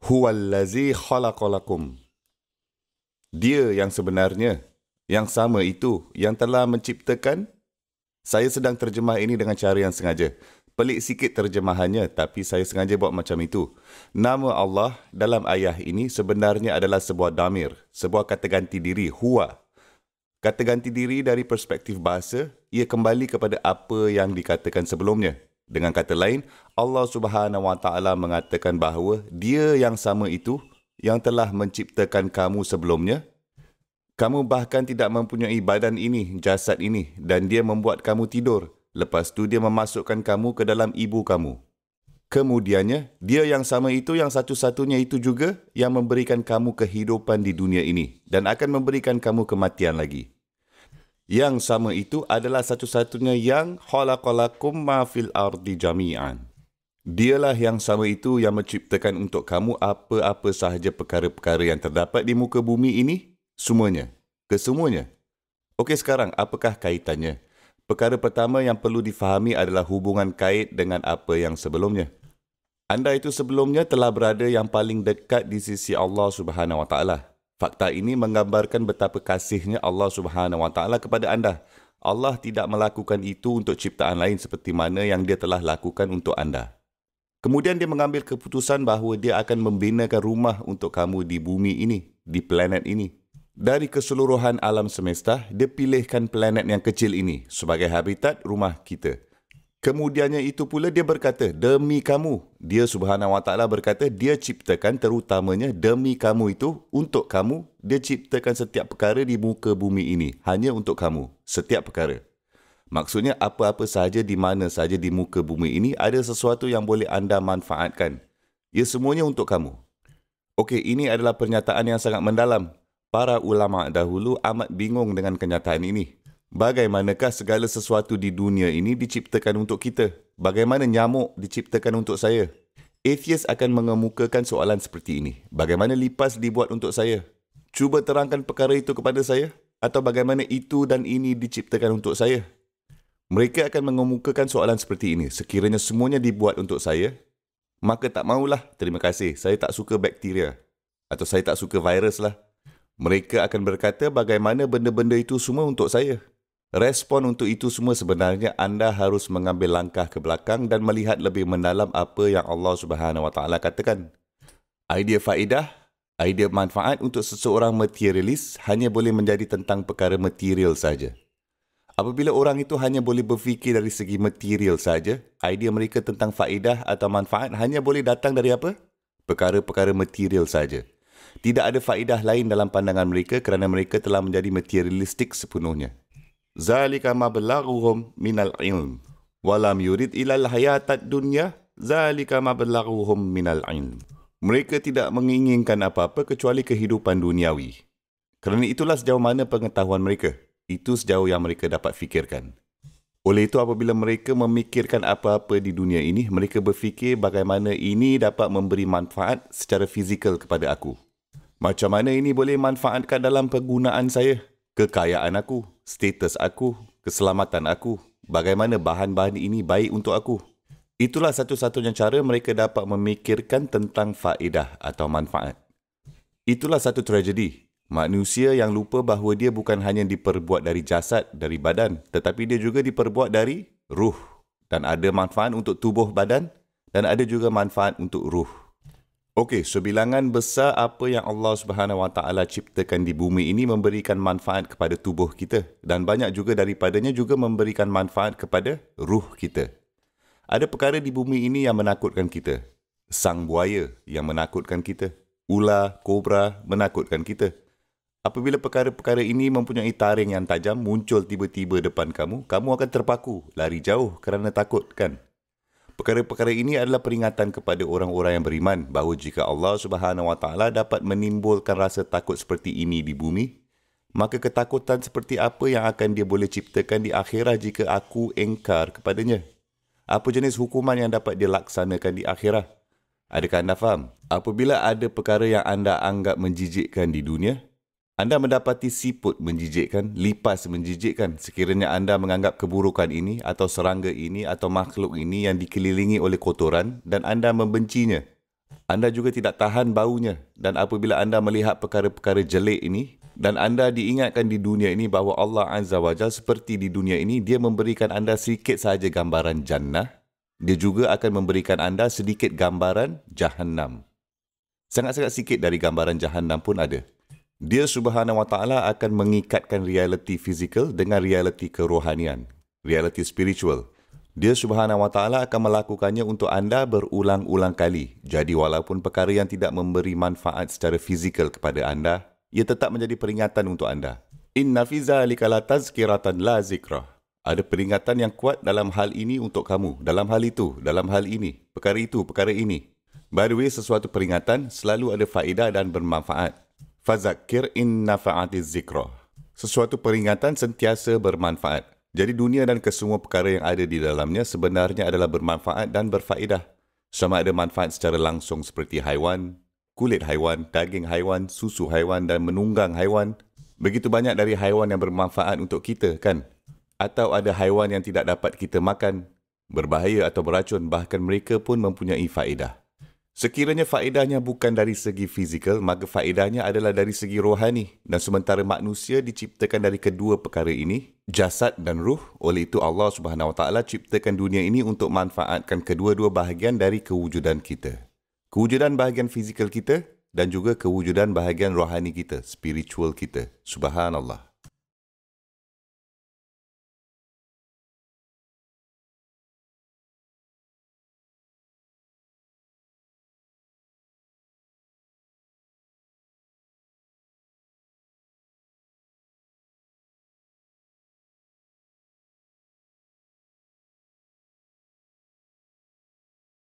Huwallazi khalaqalakum. Dia yang sebenarnya, yang sama itu, yang telah menciptakan. Saya sedang terjemah ini dengan cara yang sengaja. Pelik sikit terjemahannya, tapi saya sengaja buat macam itu. Nama Allah dalam ayat ini sebenarnya adalah sebuah damir, sebuah kata ganti diri, huwa. Kata ganti diri dari perspektif bahasa, ia kembali kepada apa yang dikatakan sebelumnya. Dengan kata lain, Allah Subhanahu Wa Taala mengatakan bahawa Dia yang sama itu yang telah menciptakan kamu sebelumnya. Kamu bahkan tidak mempunyai badan ini, jasad ini, dan Dia membuat kamu tidur. Lepas tu Dia memasukkan kamu ke dalam ibu kamu. Kemudiannya, Dia yang sama itu yang satu-satunya itu juga yang memberikan kamu kehidupan di dunia ini dan akan memberikan kamu kematian lagi. Yang sama itu adalah satu-satunya yang khalaqalakum ma fil ardi jami'an. Dialah yang sama itu yang menciptakan untuk kamu apa-apa sahaja perkara-perkara yang terdapat di muka bumi ini, semuanya, kesemuanya. Okey, sekarang apakah kaitannya? Perkara pertama yang perlu difahami adalah hubungan kait dengan apa yang sebelumnya. Anda itu sebelumnya telah berada yang paling dekat di sisi Allah Subhanahu Wa Taala. Fakta ini menggambarkan betapa kasihnya Allah Subhanahu Wa Taala kepada anda. Allah tidak melakukan itu untuk ciptaan lain seperti mana yang Dia telah lakukan untuk anda. Kemudian Dia mengambil keputusan bahawa Dia akan membinakan rumah untuk kamu di bumi ini, di planet ini. Dari keseluruhan alam semesta, Dia pilihkan planet yang kecil ini sebagai habitat rumah kita. Kemudiannya itu pula Dia berkata, demi kamu. Dia Subhanahu Wa Taala berkata, Dia ciptakan terutamanya demi kamu itu, untuk kamu. Dia ciptakan setiap perkara di muka bumi ini, hanya untuk kamu. Setiap perkara. Maksudnya apa-apa sahaja di mana sahaja di muka bumi ini, ada sesuatu yang boleh anda manfaatkan. Ia semuanya untuk kamu. Okey, ini adalah pernyataan yang sangat mendalam. Para ulama dahulu amat bingung dengan kenyataan ini. Bagaimanakah segala sesuatu di dunia ini diciptakan untuk kita? Bagaimana nyamuk diciptakan untuk saya? Atheist akan mengemukakan soalan seperti ini. Bagaimana lipas dibuat untuk saya? Cuba terangkan perkara itu kepada saya. Atau bagaimana itu dan ini diciptakan untuk saya? Mereka akan mengemukakan soalan seperti ini. Sekiranya semuanya dibuat untuk saya, maka tak maulah. Terima kasih. Saya tak suka bakteria. Atau saya tak suka virus lah. Mereka akan berkata bagaimana benda-benda itu semua untuk saya. Respon untuk itu semua sebenarnya anda harus mengambil langkah ke belakang dan melihat lebih mendalam apa yang Allah Subhanahu Wa Taala katakan. Idea faedah, idea manfaat untuk seseorang materialis hanya boleh menjadi tentang perkara material saja. Apabila orang itu hanya boleh berfikir dari segi material saja, idea mereka tentang faedah atau manfaat hanya boleh datang dari apa? Perkara-perkara material saja. Tidak ada faedah lain dalam pandangan mereka kerana mereka telah menjadi materialistik sepenuhnya. Zalika mablaghuhum minal ilm walam yurid ilal hayatad dunya zalika mablaghuhum minal ilm. Mereka tidak menginginkan apa-apa kecuali kehidupan duniawi. Kerana itulah sejauh mana pengetahuan mereka. Itu sejauh yang mereka dapat fikirkan. Oleh itu apabila mereka memikirkan apa-apa di dunia ini, mereka berfikir bagaimana ini dapat memberi manfaat secara fizikal kepada aku. Macam mana ini boleh manfaatkan dalam penggunaan saya? Kekayaan aku, status aku, keselamatan aku, bagaimana bahan-bahan ini baik untuk aku. Itulah satu-satunya cara mereka dapat memikirkan tentang faedah atau manfaat. Itulah satu tragedi. Manusia yang lupa bahawa dia bukan hanya diperbuat dari jasad, dari badan, tetapi dia juga diperbuat dari ruh. Dan ada manfaat untuk tubuh badan dan ada juga manfaat untuk ruh. Okey, sebilangan besar apa yang Allah Subhanahu Wa Taala ciptakan di bumi ini memberikan manfaat kepada tubuh kita dan banyak juga daripadanya juga memberikan manfaat kepada ruh kita. Ada perkara di bumi ini yang menakutkan kita. Sang buaya yang menakutkan kita. Ular, kobra menakutkan kita. Apabila perkara-perkara ini mempunyai taring yang tajam muncul tiba-tiba depan kamu, kamu akan terpaku, lari jauh kerana takut, kan? Perkara-perkara ini adalah peringatan kepada orang-orang yang beriman bahawa jika Allah Subhanahu Wa Taala dapat menimbulkan rasa takut seperti ini di bumi, maka ketakutan seperti apa yang akan Dia boleh ciptakan di akhirat jika aku engkar kepadanya? Apa jenis hukuman yang dapat Dia laksanakan di akhirat? Adakah anda faham? Apabila ada perkara yang anda anggap menjijikkan di dunia, anda mendapati siput menjijikkan, lipas menjijikkan. Sekiranya anda menganggap keburukan ini atau serangga ini atau makhluk ini yang dikelilingi oleh kotoran dan anda membencinya. Anda juga tidak tahan baunya, dan apabila anda melihat perkara-perkara jelek ini, dan anda diingatkan di dunia ini bahawa Allah Azza wa Jalla seperti di dunia ini, dia memberikan anda sedikit sahaja gambaran jannah, dia juga akan memberikan anda sedikit gambaran jahannam. Sangat-sangat sikit dari gambaran jahannam pun ada. Dia Subhanahu wa Ta'ala akan mengikatkan realiti fizikal dengan realiti kerohanian, realiti spiritual. Dia Subhanahu wa Ta'ala akan melakukannya untuk anda berulang-ulang kali. Jadi walaupun perkara yang tidak memberi manfaat secara fizikal kepada anda, ia tetap menjadi peringatan untuk anda. Inna fi zalika la tazkiratan la zikrah. Ada peringatan yang kuat dalam hal ini untuk kamu, dalam hal itu, dalam hal ini, perkara itu, perkara ini. By the way, sesuatu peringatan selalu ada faedah dan bermanfaat. Fazakir in nafa'atiz zikrah. Sesuatu peringatan sentiasa bermanfaat. Jadi dunia dan kesemua perkara yang ada di dalamnya sebenarnya adalah bermanfaat dan berfaedah. Sama ada manfaat secara langsung seperti haiwan, kulit haiwan, daging haiwan, susu haiwan dan menunggang haiwan. Begitu banyak dari haiwan yang bermanfaat untuk kita, kan? Atau ada haiwan yang tidak dapat kita makan, berbahaya atau beracun, bahkan mereka pun mempunyai faedah. Sekiranya faedahnya bukan dari segi fizikal, maka faedahnya adalah dari segi rohani. Dan sementara manusia diciptakan dari kedua perkara ini, jasad dan ruh, oleh itu Allah Subhanahu Wa Taala ciptakan dunia ini untuk manfaatkan kedua-dua bahagian dari kewujudan kita. Kewujudan bahagian fizikal kita dan juga kewujudan bahagian rohani kita, spiritual kita. Subhanallah.